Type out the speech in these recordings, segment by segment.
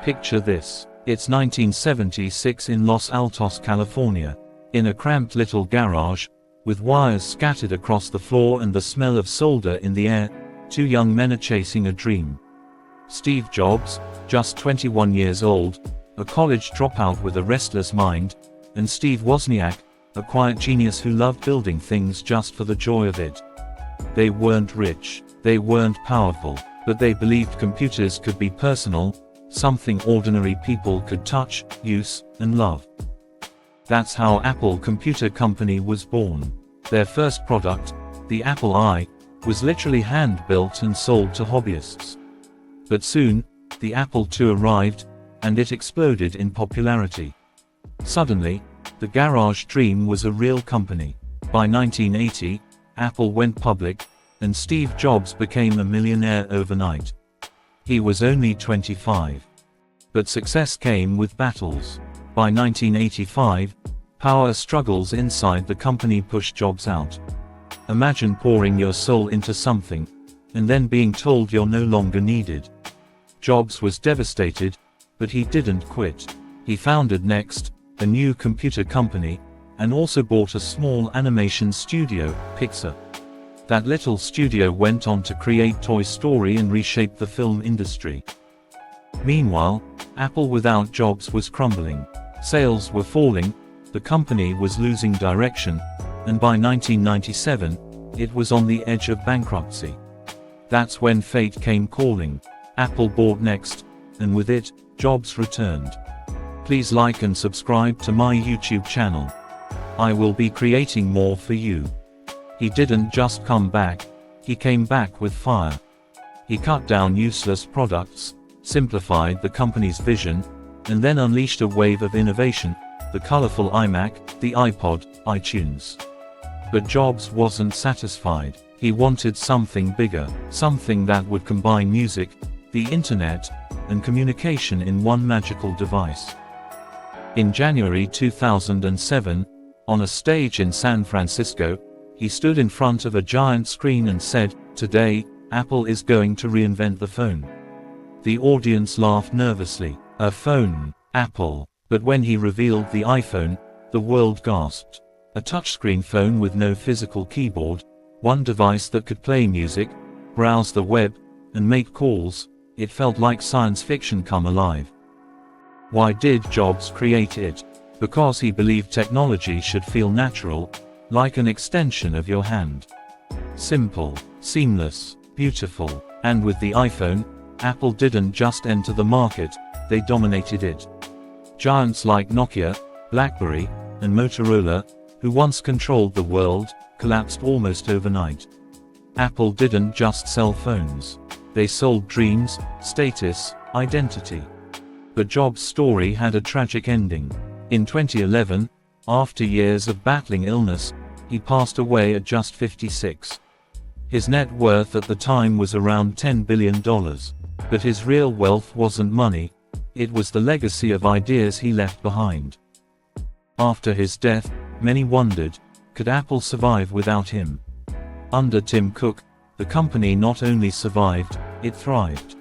Picture this. It's 1976 in Los Altos, California. In a cramped little garage, with wires scattered across the floor and the smell of solder in the air, two young men are chasing a dream. Steve Jobs, just 21 years old, a college dropout with a restless mind, and Steve Wozniak, a quiet genius who loved building things just for the joy of it. They weren't rich, they weren't powerful, but they believed computers could be personal, something ordinary people could touch, use, and love. That's how Apple Computer Company was born. Their first product, the Apple I, was literally hand-built and sold to hobbyists. But soon, the Apple II arrived, and it exploded in popularity. Suddenly, the garage dream was a real company. By 1980, Apple went public, and Steve Jobs became a millionaire overnight. He was only 25. But success came with battles. By 1985, power struggles inside the company pushed Jobs out. Imagine pouring your soul into something, and then being told you're no longer needed. Jobs was devastated, but he didn't quit. He founded Next, a new computer company, and also bought a small animation studio, Pixar. That little studio went on to create Toy Story and reshape the film industry. Meanwhile, Apple without Jobs was crumbling. Sales were falling, the company was losing direction, and by 1997, it was on the edge of bankruptcy. That's when fate came calling. Apple bought Next, and with it, Jobs returned. Please like and subscribe to my YouTube channel. I will be creating more for you. He didn't just come back, he came back with fire. He cut down useless products, simplified the company's vision, and then unleashed a wave of innovation, the colorful iMac, the iPod, iTunes. But Jobs wasn't satisfied. He wanted something bigger, something that would combine music, the internet, and communication in one magical device. In January 2007, on a stage in San Francisco, he stood in front of a giant screen and said, "Today, Apple is going to reinvent the phone." The audience laughed nervously. A phone, Apple. But when he revealed the iPhone, the world gasped. A touchscreen phone with no physical keyboard, one device that could play music, browse the web, and make calls. It felt like science fiction come alive. Why did Jobs create it? Because he believed technology should feel natural, like an extension of your hand. Simple, seamless, beautiful. And with the iPhone, Apple didn't just enter the market, they dominated it. Giants like Nokia, BlackBerry, and Motorola, who once controlled the world, collapsed almost overnight. Apple didn't just sell phones. They sold dreams, status, identity. But Jobs' story had a tragic ending. In 2011, after years of battling illness, he passed away at just 56. His net worth at the time was around $10 billion. But his real wealth wasn't money, it was the legacy of ideas he left behind. After his death, many wondered, could Apple survive without him? Under Tim Cook, the company not only survived, it thrived.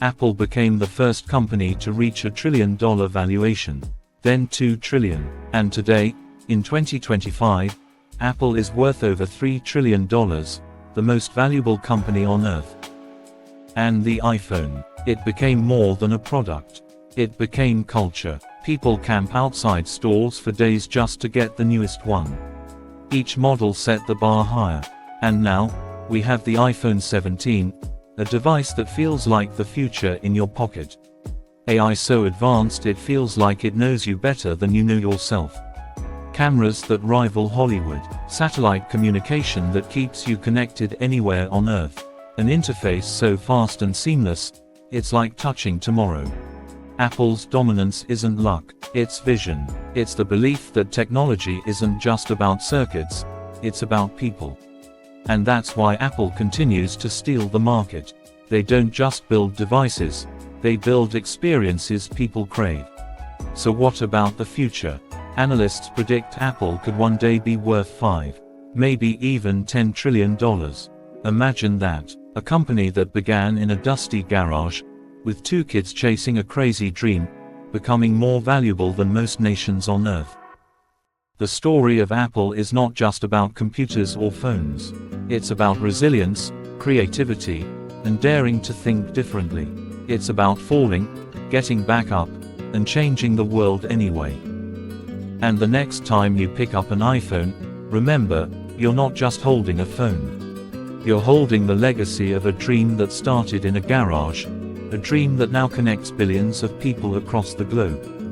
Apple became the first company to reach $1 trillion valuation, then $2 trillion, and today, in 2025, Apple is worth over $3 trillion, the most valuable company on earth. And the iPhone, it became more than a product. It became culture. People camp outside stores for days just to get the newest one. Each model set the bar higher. And now, we have the iPhone 17, a device that feels like the future in your pocket. AI so advanced it feels like it knows you better than you know yourself. Cameras that rival Hollywood. Satellite communication that keeps you connected anywhere on Earth. An interface so fast and seamless, it's like touching tomorrow. Apple's dominance isn't luck, it's vision. It's the belief that technology isn't just about circuits, it's about people. And that's why Apple continues to steal the market. They don't just build devices, they build experiences people crave. So what about the future? Analysts predict Apple could one day be worth $5, maybe even $10 trillion. Imagine that. A company that began in a dusty garage, with 2 kids chasing a crazy dream, becoming more valuable than most nations on Earth. The story of Apple is not just about computers or phones. It's about resilience, creativity, and daring to think differently. It's about falling, getting back up, and changing the world anyway. And the next time you pick up an iPhone, remember, you're not just holding a phone. You're holding the legacy of a dream that started in a garage, a dream that now connects billions of people across the globe.